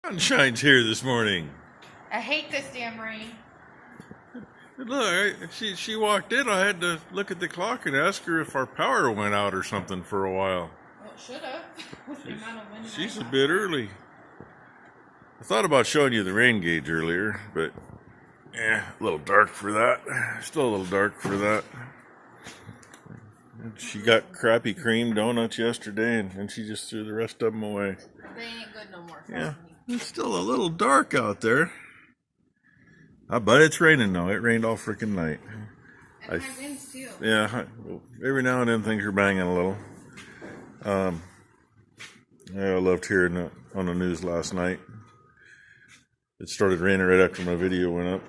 Sunshine's here this morning. I hate this damn rain. Look, she walked in. I had to look at the clock and ask her if our power went out or something for a while. Well, it should have. With the amount of wind. She's a bit early. I thought about showing you the rain gauge earlier, but a little dark for that. Still a little dark for that. She got crappy cream donuts yesterday, and she just threw the rest of them away. They ain't good no more. Yeah, it's still a little dark out there. But it's raining now. It rained all freaking night. And high winds too. Yeah, every now and then things are banging a little. I loved hearing that on the news last night. It started raining right after my video went up.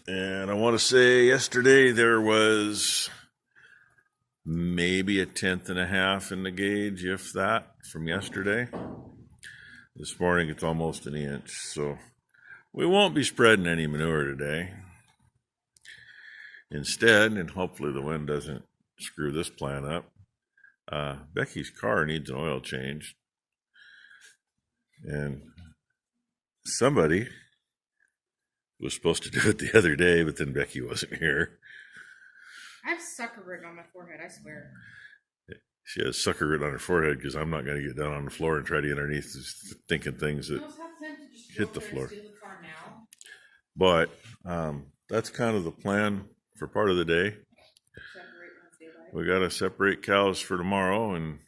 And I want to say yesterday there was maybe 1/10 in the gauge, if that, from yesterday. This morning it's almost an inch, so we won't be spreading any manure today. Instead, and hopefully the wind doesn't screw this plan up, Becky's car needs an oil change. And somebody was supposed to do it the other day, but then Becky wasn't here. I have sucker written on my forehead, I swear. She has sucker written on her forehead because I'm not going to get down on the floor and try to get underneath thinking things that hit the floor. But that's kind of the plan for part of the day. We got to separate cows for tomorrow, and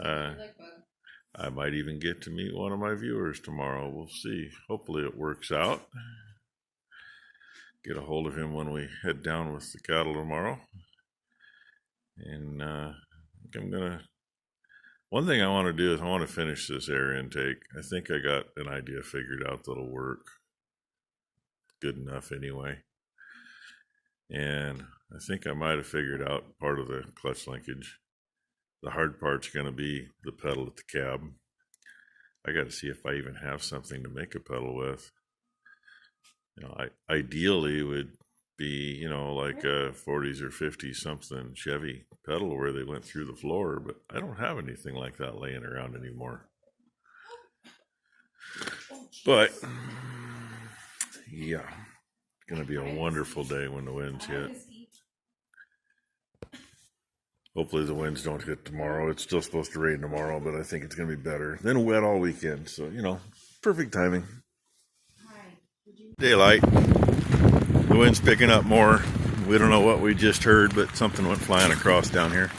I might even get to meet one of my viewers tomorrow. We'll see. Hopefully it works out. Get a hold of him when we head down with the cattle tomorrow. And one thing I want to do is I want to finish this air intake. I think I got an idea figured out that'll work. Good enough anyway. And I think I might have figured out part of the clutch linkage. The hard part's going to be the pedal at the cab. I got to see if I even have something to make a pedal with. Ideally would be, like a 40s or 50s something Chevy pedal where they went through the floor, but I don't have anything like that laying around anymore. But yeah, it's going to be a wonderful day when the winds hit. Hopefully the winds don't hit tomorrow. It's still supposed to rain tomorrow, but I think it's going to be better. Then wet all weekend, so, perfect timing. Daylight. The wind's picking up more. We don't know what we just heard, but something went flying across down here.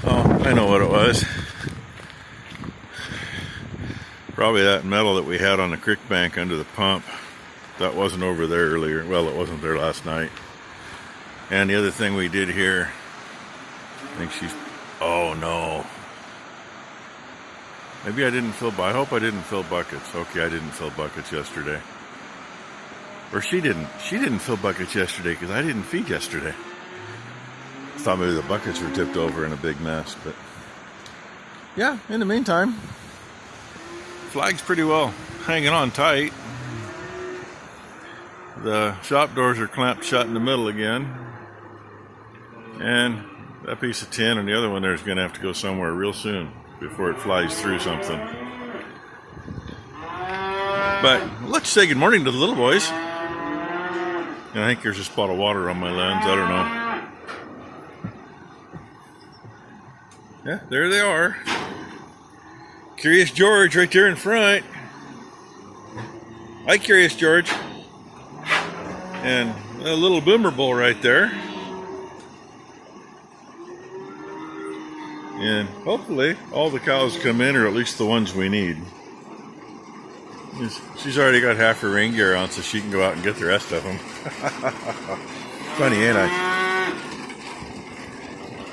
Oh, I know what it was. Probably that metal that we had on the creek bank under the pump. That wasn't over there earlier. Well, it wasn't there last night. And the other thing we did here, oh no. Maybe I didn't fill, I hope I didn't fill buckets. Okay, I didn't fill buckets yesterday. Or she didn't fill buckets yesterday because I didn't feed yesterday. I thought maybe the buckets were tipped over in a big mess, but yeah, in the meantime, flag's pretty well hanging on tight. The shop doors are clamped shut in the middle again. And that piece of tin and the other one there is going to have to go somewhere real soon before it flies through something. But let's say good morning to the little boys. And I think there's a spot of water on my lens. I don't know. Yeah, there they are. Curious George right there in front. Hi, Curious George. And a little boomer bull right there. And hopefully all the cows come in, or at least the ones we need. She's already got half her rain gear on, so she can go out and get the rest of them. Funny, ain't I?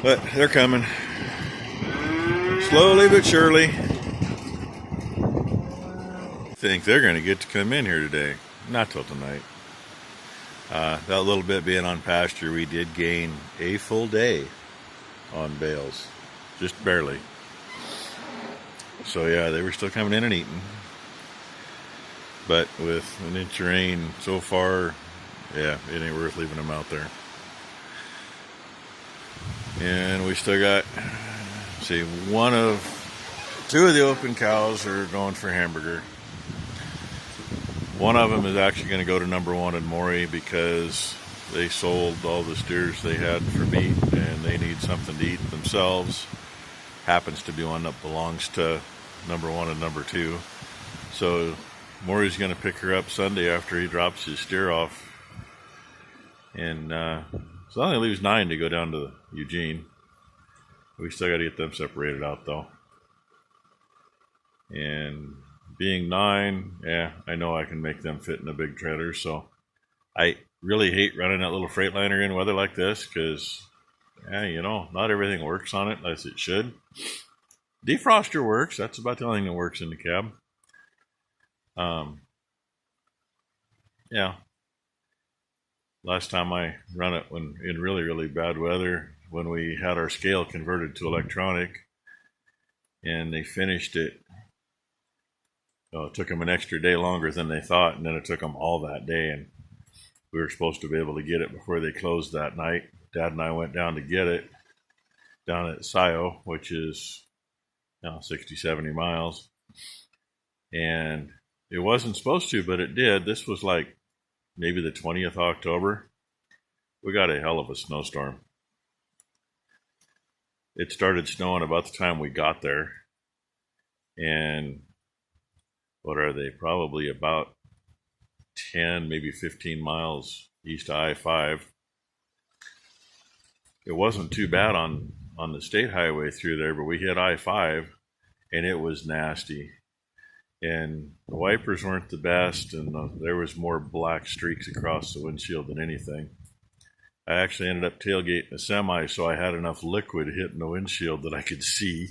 But they're coming. Slowly but surely. I think they're going to get to come in here today. Not till tonight. That little bit being on pasture, we did gain a full day on bales. Just barely. So yeah, they were still coming in and eating. But with an inch of rain so far, yeah, it ain't worth leaving them out there. And we still got, see, one of Two of the open cows are going for hamburger. One of them is actually going to go to number one in Maury because they sold all the steers they had for meat and they need something to eat themselves. Happens to be one that belongs to number one and number two. So Maury's going to pick her up Sunday after he drops his steer off. And so that only leaves 9 to go down to Eugene. We still got to get them separated out though. And being 9, yeah, I know I can make them fit in a big trailer. So I really hate running that little Freightliner in weather like this because, yeah, you know, not everything works on it as it should. Defroster works. That's about the only thing that works in the cab. Yeah. Last time I run it when in really, really bad weather, when we had our scale converted to electronic, and they finished it. It took them an extra day longer than they thought, and then it took them all that day, and we were supposed to be able to get it before they closed that night. Dad and I went down to get it down at Scio, which is 60, 70 miles, and it wasn't supposed to, but it did. This was like maybe the 20th of October. We got a hell of a snowstorm. It started snowing about the time we got there, and what are they? Probably about 10, maybe 15 miles east of I-5. It wasn't too bad on the state highway through there, but we hit I-5 and it was nasty. And the wipers weren't the best, and there was more black streaks across the windshield than anything. I actually ended up tailgating a semi, so I had enough liquid hitting the windshield that I could see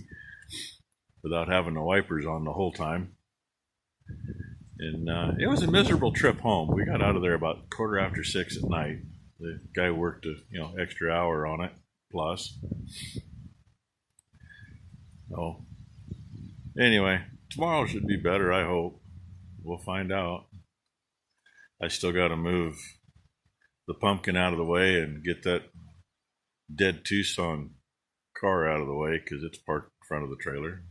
without having the wipers on the whole time. And it was a miserable trip home. We got out of there about 6:15 at night. The guy worked a extra hour on it plus. Oh, anyway, tomorrow should be better, I hope. We'll find out. I still got to move the pumpkin out of the way and get that dead Tucson car out of the way because it's parked in front of the trailer.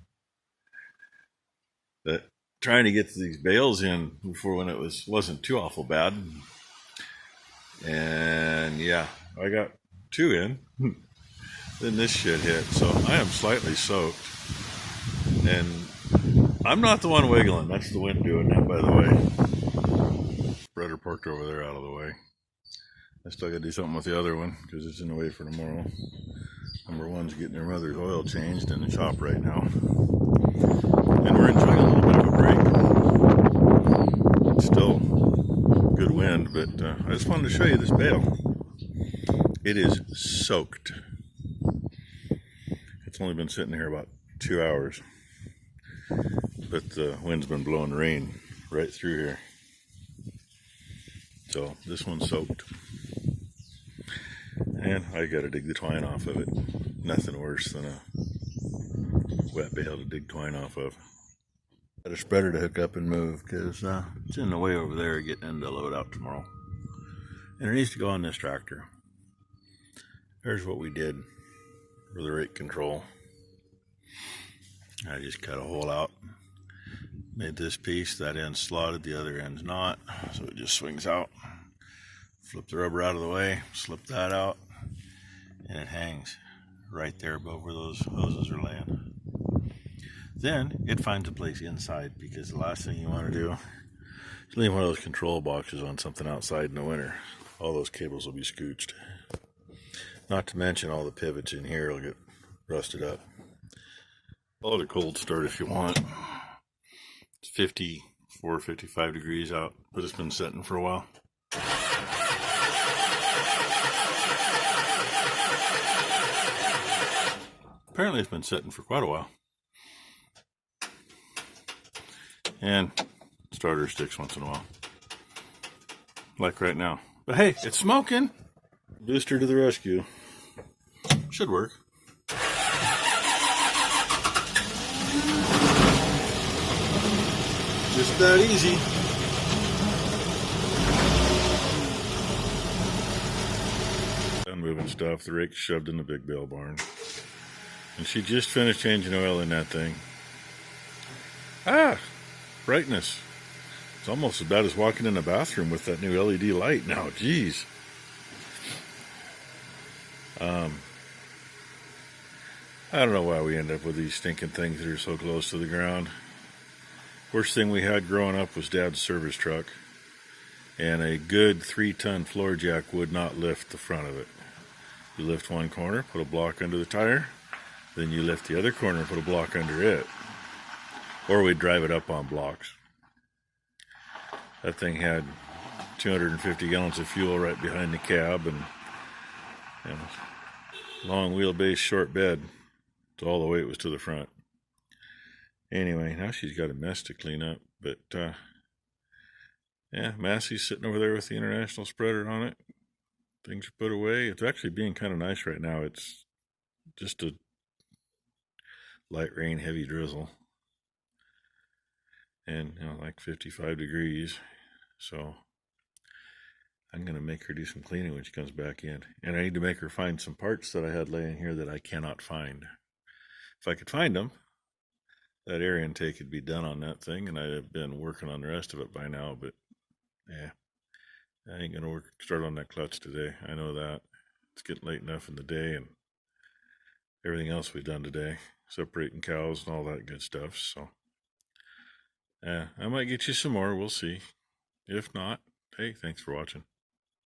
That trying to get these bales in before when it wasn't too awful bad. And yeah, I got 2 in. Then this shit hit, so I am slightly soaked. And I'm not the one wiggling. That's the wind doing that, by the way. Brother parked over there out of the way. I still got to do something with the other one because it's in the way for tomorrow. Number one's getting their mother's oil changed in the shop right now. And we're enjoying a little bit of a break. It's still good wind, but I just wanted to show you this bale. It is soaked. It's only been sitting here about 2 hours. But the wind's been blowing rain right through here. So this one's soaked. And I gotta dig the twine off of it. Nothing worse than a wet bale to dig twine off of. Got a spreader to hook up and move because it's in the way over there getting into load out tomorrow. And it needs to go on this tractor. There's what we did for the rate control. I just cut a hole out. Made this piece, that end's slotted, the other end's not. So it just swings out. Flip the rubber out of the way, slip that out, and it hangs right there above where those hoses are laying. Then it finds a place inside because the last thing you want to do is leave one of those control boxes on something outside in the winter. All those cables will be scooched. Not to mention all the pivots in here will get rusted up. Call it a cold start if you want. It's 54, 55 degrees out, but it's been sitting for a while. Apparently it's been sitting for quite a while. And starter sticks once in a while. Like right now. But hey, it's smoking. Booster to the rescue. Should work. Just that easy. Done moving stuff. The rake's shoved in the big bale barn. And she just finished changing oil in that thing. Ah, brightness. It's almost as bad as walking in a bathroom with that new LED light now. Jeez. I don't know why we end up with these stinking things that are so close to the ground. Worst thing we had growing up was Dad's service truck, and a good 3-ton floor jack would not lift the front of it. You lift one corner, put a block under the tire, then you lift the other corner and put a block under it. Or we'd drive it up on blocks. That thing had 250 gallons of fuel right behind the cab, and long wheelbase, short bed. So all the weight was to the front. Anyway, now she's got a mess to clean up. But, yeah, Massey's sitting over there with the international spreader on it. Things are put away. It's actually being kind of nice right now. It's just a light rain, heavy drizzle. And, like 55 degrees. So I'm going to make her do some cleaning when she comes back in. And I need to make her find some parts that I had laying here that I cannot find. If I could find them, that air intake would be done on that thing, and I'd have been working on the rest of it by now. But, yeah, I ain't going to start on that clutch today. I know that. It's getting late enough in the day, and everything else we've done today, separating cows and all that good stuff. So, yeah, I might get you some more. We'll see. If not, hey, thanks for watching.